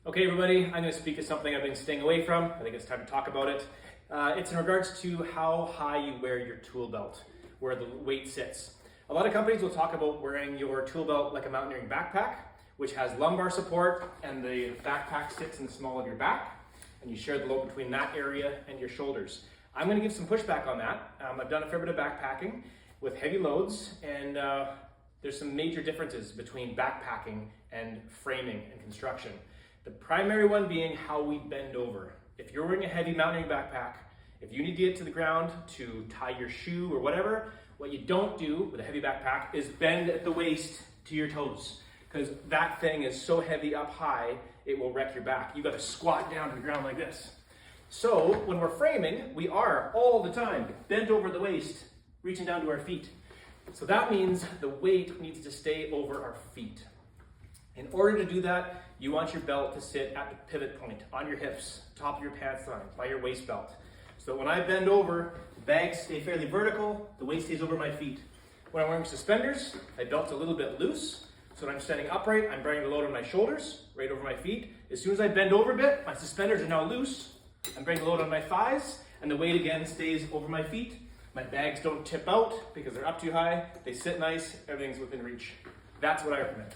Okay, everybody, I'm going to speak to something I've been staying away from. I think it's time to talk about it. It's in regards to how high you wear your tool belt, where the weight sits. A lot of companies will talk about wearing your tool belt like a mountaineering backpack, which has lumbar support and the backpack sits in the small of your back, and you share the load between that area and your shoulders. I'm going to give some pushback on that. I've done a fair bit of backpacking with heavy loads, and there's some major differences between backpacking and framing and construction. The primary one being how we bend over. If you're wearing a heavy mountaineering backpack, if you need to get to the ground to tie your shoe or whatever, what you don't do with a heavy backpack is bend at the waist to your toes, because that thing is so heavy up high, it will wreck your back. You've got to squat down to the ground like this. So when we're framing, we are all the time bent over the waist, reaching down to our feet. So that means the weight needs to stay over our feet. In order to do that, you want your belt to sit at the pivot point, on your hips, top of your pants line, by your waist belt. So when I bend over, the bags stay fairly vertical, the weight stays over my feet. When I'm wearing suspenders, my belt's a little bit loose, so when I'm standing upright, I'm bringing the load on my shoulders, right over my feet. As soon as I bend over a bit, my suspenders are now loose, I'm bringing the load on my thighs, and the weight again stays over my feet. My bags don't tip out because they're up too high, they sit nice, everything's within reach. That's what I recommend.